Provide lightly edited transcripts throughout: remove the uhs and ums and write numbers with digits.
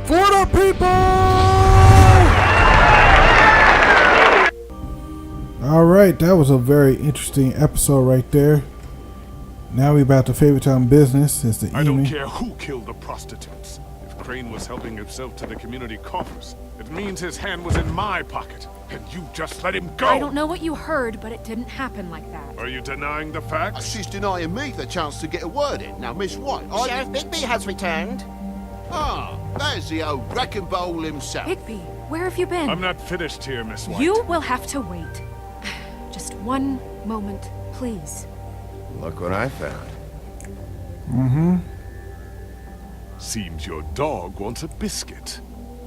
For the people! Alright, that was a very interesting episode right there. Now we about to favorite time business. It's the I don't care who killed the prostitutes. If Crane was helping himself to the community coffers, it means his hand was in my pocket. And you just let him go! I don't know what you heard, but it didn't happen like that. Are you denying the facts? She's denying me the chance to get a word in. Now, Miss White, Sheriff Bigby has returned. Ah, there's the old wrecking bowl himself. Bigby, where have you been? I'm not finished here, Miss White. You will have to wait. Just one moment, please. Look what I found. Seems your dog wants a biscuit.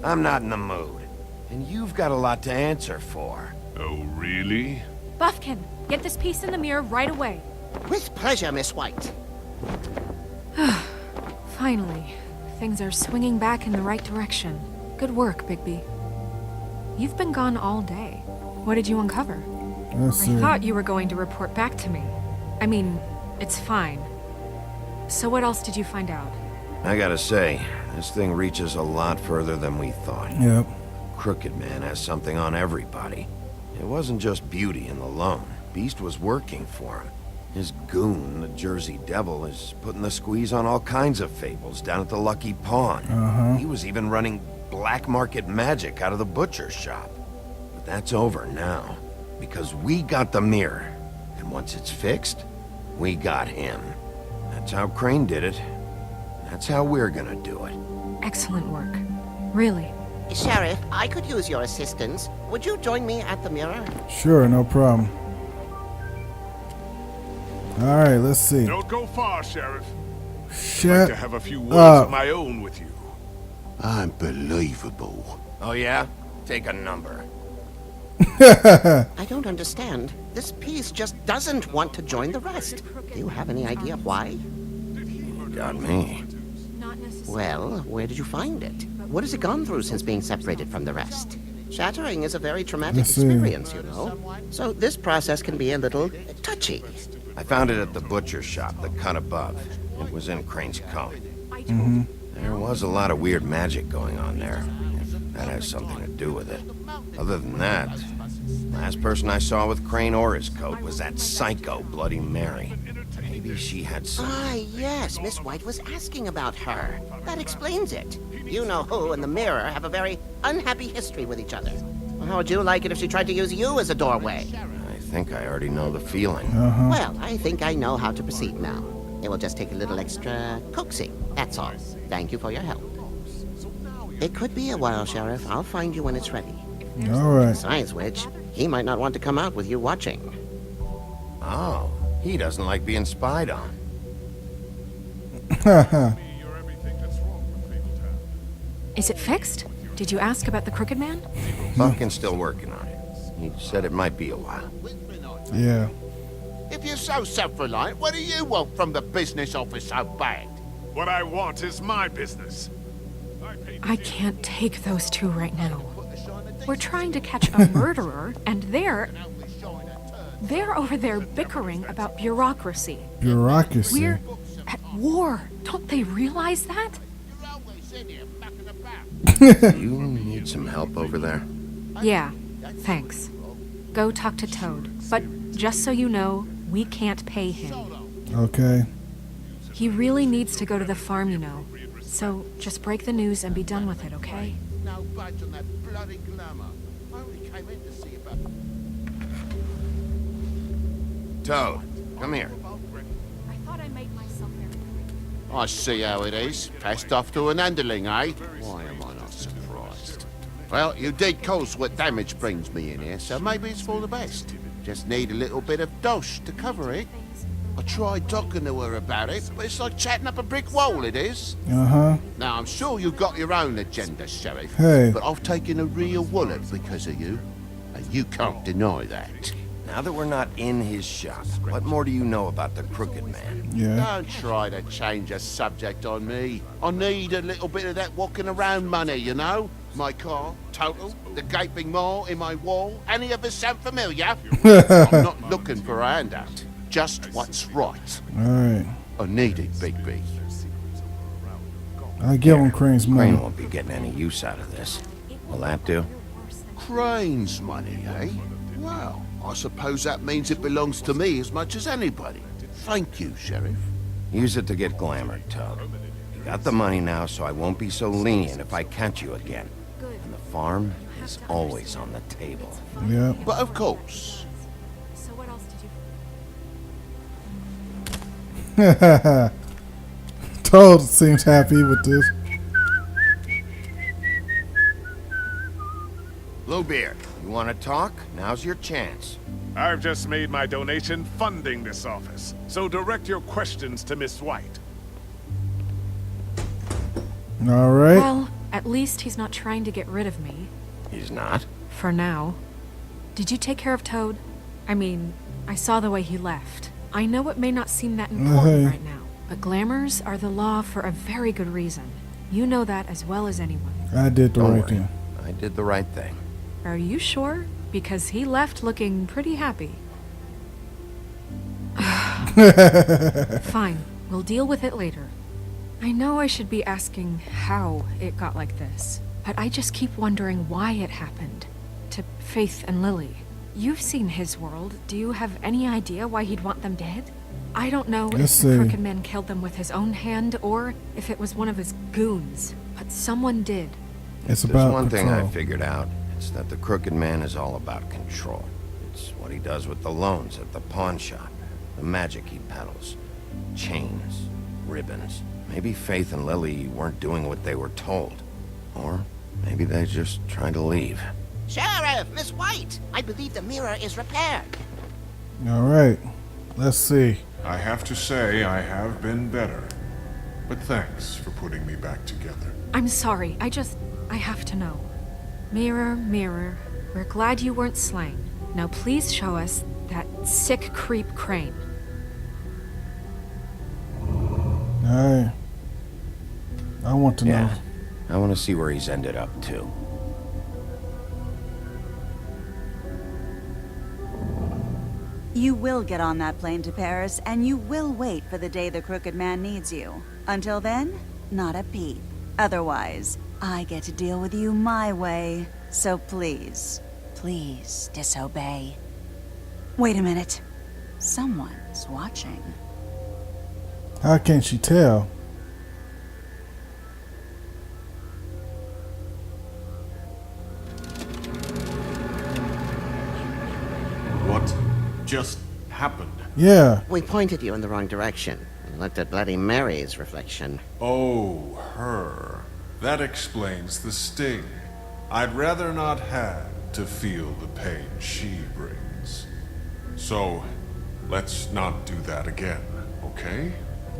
I'm not in the mood. And you've got a lot to answer for. Oh, really? Buffkin, get this piece in the mirror right away. With pleasure, Miss White. Finally, things are swinging back in the right direction. Good work, Bigby. You've been gone all day. What did you uncover? Let's see. I thought you were going to report back to me. I mean, it's fine. So what else did you find out? I gotta say, this thing reaches a lot further than we thought. Yep. Crooked Man has something on everybody. It wasn't just beauty and the loan. Beast was working for him. His goon, the Jersey Devil, is putting the squeeze on all kinds of fables down at the Lucky Pawn. He was even running black market magic out of the butcher's shop. But that's over now, because we got the mirror. And once it's fixed, we got him. That's how Crane did it. That's how we're gonna do it. Excellent work. Really. Sheriff, I could use your assistance. Would you join me at the mirror? Sure, no problem. Alright, let's see. Don't go far, Sheriff. I'd like Shut to have a few words up. of my own with you. Unbelievable. Oh yeah? Take a number. I don't understand. This piece just doesn't want to join the rest. Do you have any idea why? Got me. Not necessarily. Well, where did you find it? What has it gone through since being separated from the rest? Shattering is a very traumatic Let's see. experience, you know. So this process can be a little touchy. I found it at the butcher's shop, the cut above. It was in Crane's coat. There was a lot of weird magic going on there, if that has something to do with it. Other than that, last person I saw with Crane or his coat was that psycho Bloody Mary. Maybe she had some... Ah, yes, Miss White was asking about her. That explains it. You know who and the mirror have a very unhappy history with each other. How would you like it if she tried to use you as a doorway? I think I already know the feeling. Well, I think I know how to proceed now. It will just take a little extra coaxing, that's all. Thank you for your help. It could be a while, Sheriff. I'll find you when it's ready. Alright. Besides which, he might not want to come out with you watching. Oh, he doesn't like being spied on. You're everything that's wrong with Fabletown. Is it fixed? Did you ask about the Crooked Man? Buffkin's still working on it. He said it might be a while. Yeah. If you're so self-reliant, what do you want from the business office so bad? What I want is my business. I can't take those two right now. We're trying to catch a murderer, and they're over there bickering about bureaucracy. Bureaucracy. We're at war. Don't they realize that? You need some help over there? Yeah, thanks. Go talk to Toad. But just so you know, we can't pay him. Okay. He really needs to go to the farm, you know. So just break the news and be done with it, okay? No budge on that bloody glamour. I only came in to see about... Toad, come here. I thought I made myself very... I see how it is. Passed off to an underling, eh? Why am I not surprised? Well, you did cause what damage brings me in here, so maybe it's for the best. Just need a little bit of dosh to cover it. I tried talking to her about it, but it's like chatting up a brick wall, it is. Uh-huh. Now, I'm sure you've got your own agenda, Sheriff. Hey. But I've taken a real wallet because of you, and you can't deny that. Now that we're not in his shop, what more do you know about the Crooked Man? Yeah. Don't try to change a subject on me. I need a little bit of that walking around money, you know? My car, total, the gaping maw in my wall. Any of us sound familiar? I'm not looking for a handout. Just what's right. Alright. I need it, Big B. I give him Crane's money. Crane won't be getting any use out of this. Will that do? Crane's money, eh? Well, I suppose that means it belongs to me as much as anybody. Thank you, Sheriff. Use it to get glamour, Toad. You got the money now, so I won't be so lenient if I catch you again. And the farm is always on the table. Yeah. But of course. So what else did you... Toad seems happy with this. Bluebeard, you want to talk? Now's your chance. I've just made my donation funding this office, so direct your questions to Miss White. All right. Well, at least he's not trying to get rid of me. He's not? For now. Did you take care of Toad? I mean, I saw the way he left. I know it may not seem that important right now, but glamours are the law for a very good reason. You know that as well as anyone. I did the Don't right worry. thing. I did the right thing. Are you sure? Because he left looking pretty happy. Fine, we'll deal with it later. I know I should be asking how it got like this, but I just keep wondering why it happened. To Faith and Lily. You've seen his world. Do you have any idea why he'd want them dead? I don't know Let's if the see. Crooked Man killed them with his own hand or if it was one of his goons, but someone did. It's There's about one thing I control. figured out. It's that the Crooked Man is all about control. It's what he does with the loans at the pawn shop, the magic he peddles, chains, ribbons. Maybe Faith and Lily weren't doing what they were told. Or maybe they just tried to leave. Sheriff, Miss White, I believe the mirror is repaired. All right. Let's see. I have to say I have been better. But thanks for putting me back together. I'm sorry, I have to know. Mirror, mirror, we're glad you weren't slain. Now please show us that sick creep Crane. All right. I want to know. Yeah, I want to see where he's ended up, too. You will get on that plane to Paris, and you will wait for the day the Crooked Man needs you. Until then, not a peep. Otherwise, I get to deal with you my way. So please, please disobey. Wait a minute. Someone's watching. How can she tell? What just happened? Yeah. We pointed you in the wrong direction and looked at Bloody Mary's reflection. Oh, her. That explains the sting. I'd rather not have to feel the pain she brings. So, let's not do that again, okay?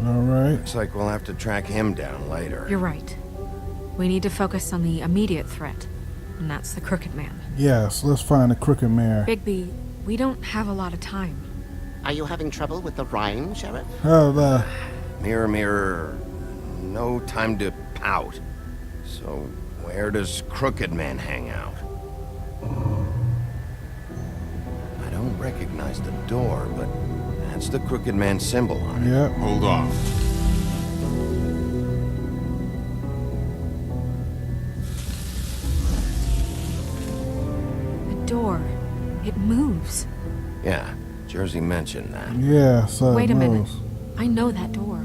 All right. Looks like we'll have to track him down later. You're right. We need to focus on the immediate threat, and that's the Crooked Man. Yes. Let's find the Crooked Man. Bigby, we don't have a lot of time. Are you having trouble with the rhyme, Sheriff? Oh, Mirror, mirror, no time to pout. So, where does Crooked Man hang out? I don't recognize the door, but that's the Crooked Man symbol on it. Yep. Hold on. The door. It moves. Yeah, Jersey mentioned that. Yeah. So Wait a it minute. moves. I know that door.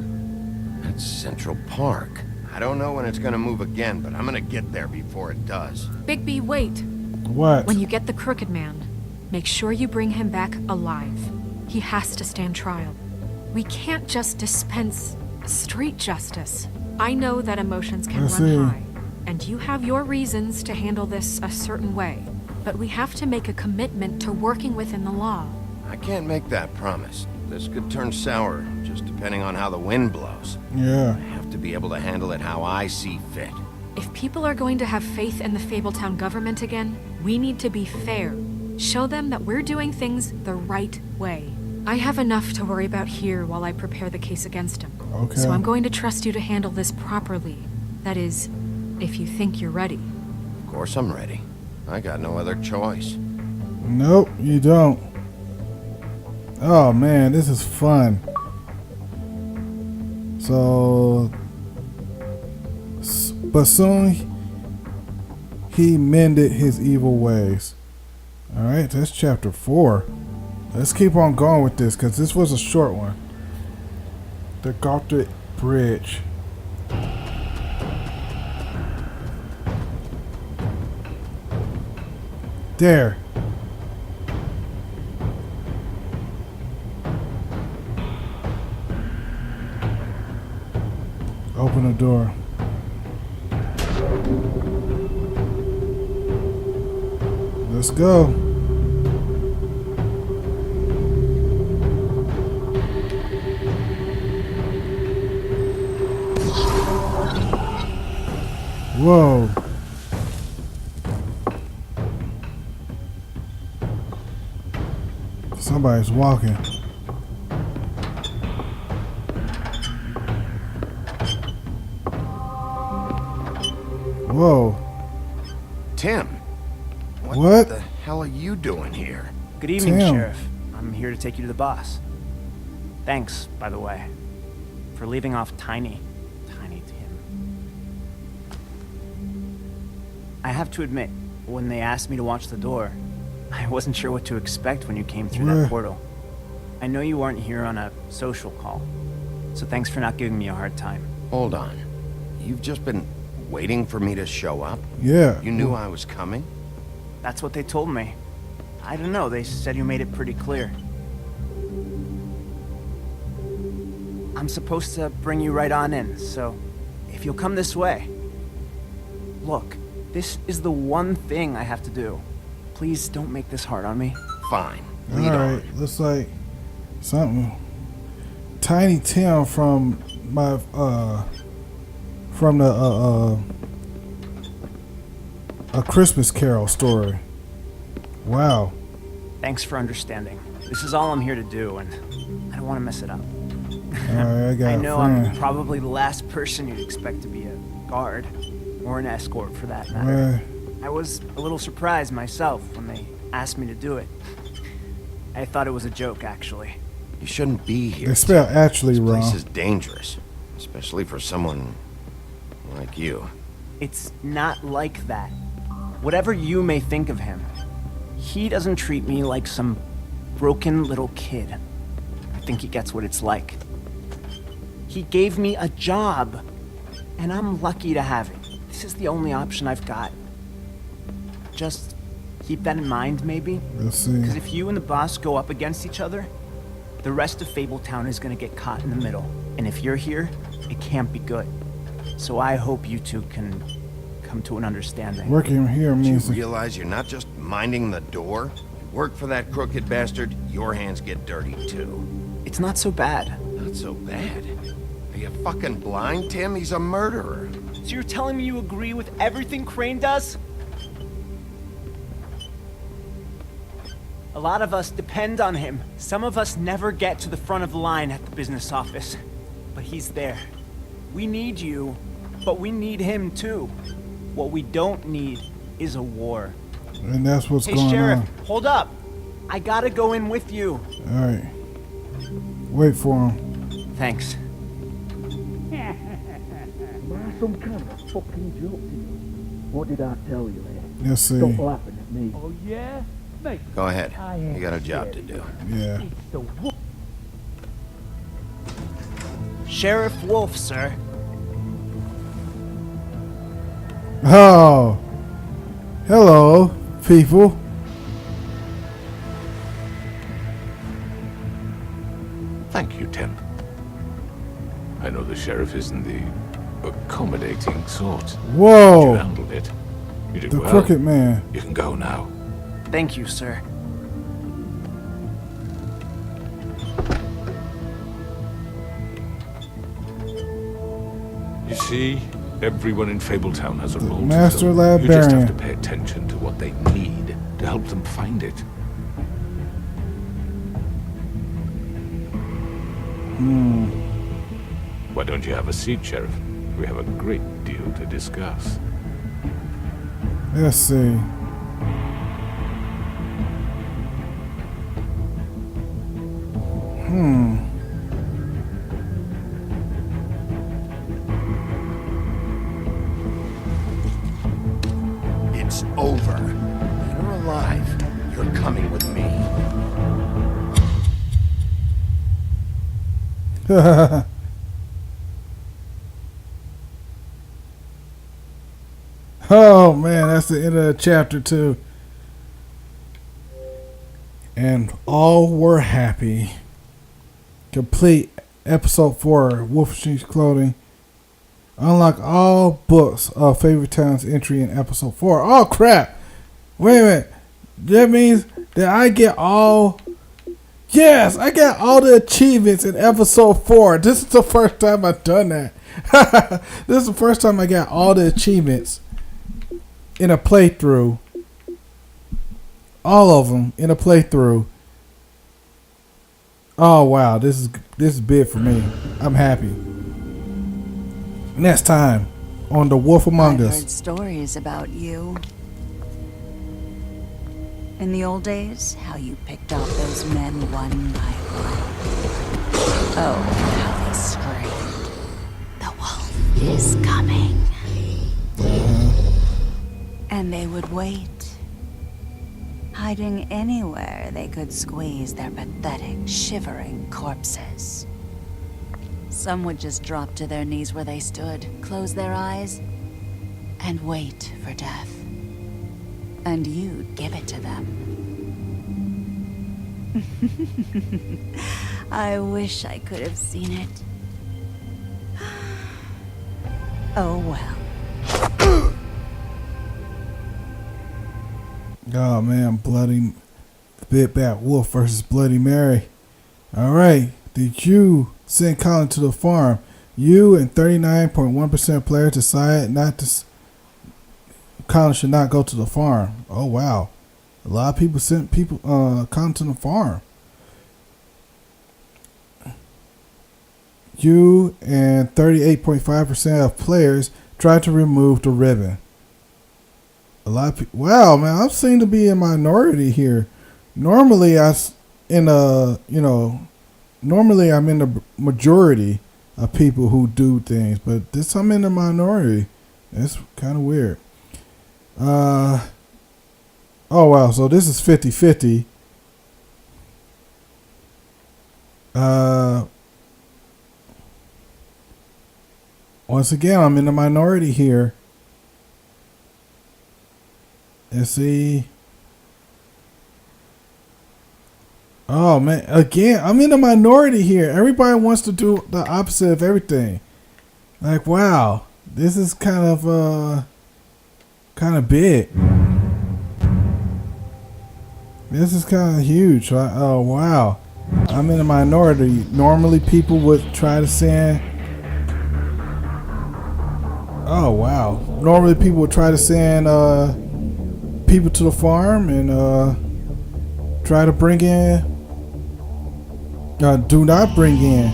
That's Central Park. I don't know when it's gonna move again, but I'm gonna get there before it does. Bigby, wait. What? When you get the Crooked Man, make sure you bring him back alive. He has to stand trial. We can't just dispense street justice. I know that emotions can I run see. high, and you have your reasons to handle this a certain way. But we have to make a commitment to working within the law. I can't make that promise. This could turn sour, just depending on how the wind blows. Yeah. I have to be able to handle it how I see fit. If people are going to have faith in the Fabletown government again, we need to be fair. Show them that we're doing things the right way. I have enough to worry about here while I prepare the case against him. Okay. So I'm going to trust you to handle this properly. That is, if you think you're ready. Of course I'm ready. I got no other choice. Nope, you don't. Oh man, this is fun. So but soon he mended his evil ways. Alright, that's chapter 4. Let's keep on going with this, because this was a short one. The Gothic Bridge. There. Open the door. Let's go. Whoa. Somebody's walking. Whoa. Tim. What? The hell are you doing here? Good evening, Tim. Sheriff. I'm here to take you to the boss. Thanks, by the way, for leaving off Tiny Tim. I have to admit, when they asked me to watch the door, I wasn't sure what to expect when you came through Yeah. that portal. I know you weren't here on a social call, so thanks for not giving me a hard time. Hold on. You've just been waiting for me to show up? Yeah. You knew I was coming? That's what they told me. I don't know, they said you made it pretty clear. I'm supposed to bring you right on in, so if you'll come this way. Look, this is the one thing I have to do. Please don't make this hard on me. Fine. Lead Alright, on. looks like something. Tiny Tim from my from the A Christmas Carol story. Wow. Thanks for understanding. This is all I'm here to do, and I don't want to mess it up. Alright, I got I a know friend. I'm probably the last person you'd expect to be a guard, or an escort for that matter. I was a little surprised myself when they asked me to do it. I thought it was a joke, actually. You shouldn't be here. They spell actually This place wrong. is dangerous, especially for someone like you. It's not like that. Whatever you may think of him, he doesn't treat me like some broken little kid. I think he gets what it's like. He gave me a job, and I'm lucky to have it. This is the only option I've got. Just keep that in mind, maybe? Let's see. Because if you and the boss go up against each other, the rest of Fabletown is gonna get caught in the middle. And if you're here, it can't be good. So I hope you two can come to an understanding. Working here Do you means realize you're not just minding the door? You work for that crooked bastard, your hands get dirty too. It's not so bad. Not so bad. Are you fucking blind, Tim? He's a murderer. So you're telling me you agree with everything Crane does? A lot of us depend on him. Some of us never get to the front of the line at the business office. But he's there. We need you, but we need him too. What we don't need is a war. and that's what's Hey, going Sheriff, on. hold up. I gotta go in with you. Alright. Wait for him. Thanks. Some kind of a fucking joke, didn't you? What did I tell you, eh? Let's see. Stop laughing at me. Oh, yeah? Mate, Go ahead. I ain't You got a job to scared. do. Yeah. It's the wo- Sheriff Wolf, sir. Oh. Hello, people. Thank you, Tim. I know the sheriff isn't the accommodating sort. You Whoa. handled it. You did The well. crooked man. You can go now. Thank you, sir. You see, everyone in Fabletown has a role Master to fill. You just have Librarian. to pay attention to what they need to help them find it. Why don't you have a seat, Sheriff? We have a great deal to discuss. Let's see. It's over. Dead or alive, you're coming with me. Oh man, that's the end of chapter 2. And all were happy. Complete episode 4, Wolf in Sheep's Clothing. Unlock all books of Favorite Town's entry in episode 4. Oh crap! Wait a minute. That means that I get all... Yes, I got all the achievements in episode 4. This is the first time I've done that. This is the first time I got all the achievements in a playthrough. All of them in a playthrough. Oh wow, this is big for me. I'm happy. Next time on The Wolf Among I've Us. heard stories about you. In the old days, how you picked off those men one by one. Oh, how they screamed. The wolf is coming. And they would wait, hiding anywhere they could squeeze their pathetic, shivering corpses. Some would just drop to their knees where they stood, close their eyes, and wait for death. And you'd give it to them. I wish I could have seen it. Oh well. Oh man, Bloody Big Bad Wolf versus Bloody Mary. Alright, did you send Colin to the farm? You and 39.1% of players decided not to... Colin should not go to the farm. Oh wow. A lot of people sent Colin to the farm. You and 38.5% of players tried to remove the ribbon. A lot of people. Wow, man, I seem to be a minority here. Normally, normally I'm in the majority of people who do things, but this I'm in the minority. That's kind of weird. Oh wow, so this is 50-50. Once again, I'm in the minority here. Let's see. Oh man, again, I'm in the minority here. Everybody wants to do the opposite of everything. Like, wow, this is kind of big. This is kind of huge. Oh wow, I'm in the minority. Normally, people would try to send. Oh wow, normally people would try to send people to the farm and try to bring in. Do not bring in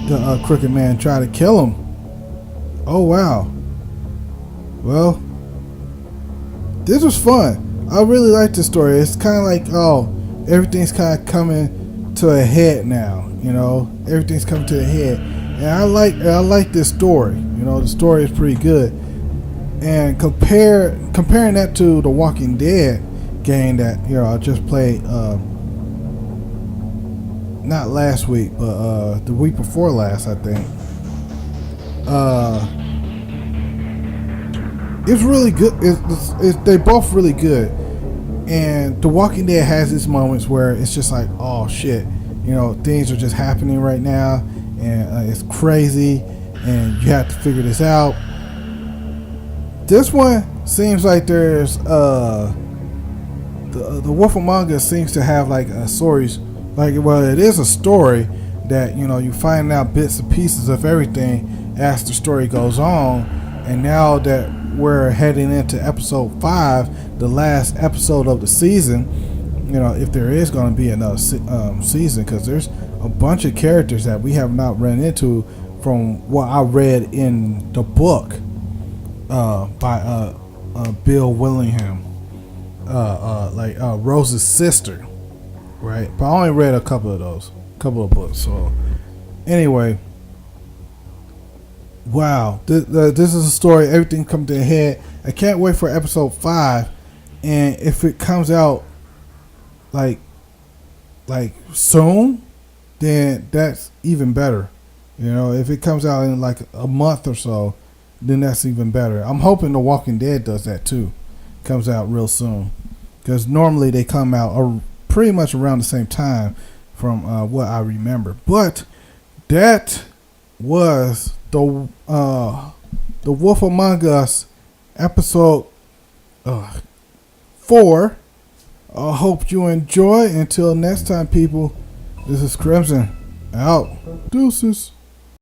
the Crooked Man. Try to kill him. Oh wow. Well, this was fun. I really like this story. It's kind of like, everything's kind of coming to a head now. You know, everything's coming to a head, and I like this story. You know, the story is pretty good. And comparing that to the Walking Dead game that I just played. Not last week, but the week before last, I think. It's really good. They're both really good. And The Walking Dead has its moments where it's just like, oh shit, things are just happening right now, and it's crazy, and you have to figure this out. This one seems like there's the Wolf Among Us seems to have like a stories. It is a story that you find out bits and pieces of everything as the story goes on, and now that we're heading into episode 5, the last episode of the season, if there is going to be another season, because there's a bunch of characters that we have not run into from what I read in the book by Bill Willingham, Rose's sister. Right, but I only read a couple of books. So, anyway, wow, this is a story. Everything come to a head. I can't wait for episode 5, and if it comes out like soon, then that's even better. You know, if it comes out in like a month or so, then that's even better. I'm hoping The Walking Dead does that too. Comes out real soon, because normally they come out pretty much around the same time from what I remember. But that was the Wolf Among Us episode 4. I hope you enjoy. Until next time, people, this is Crimson out. Deuces.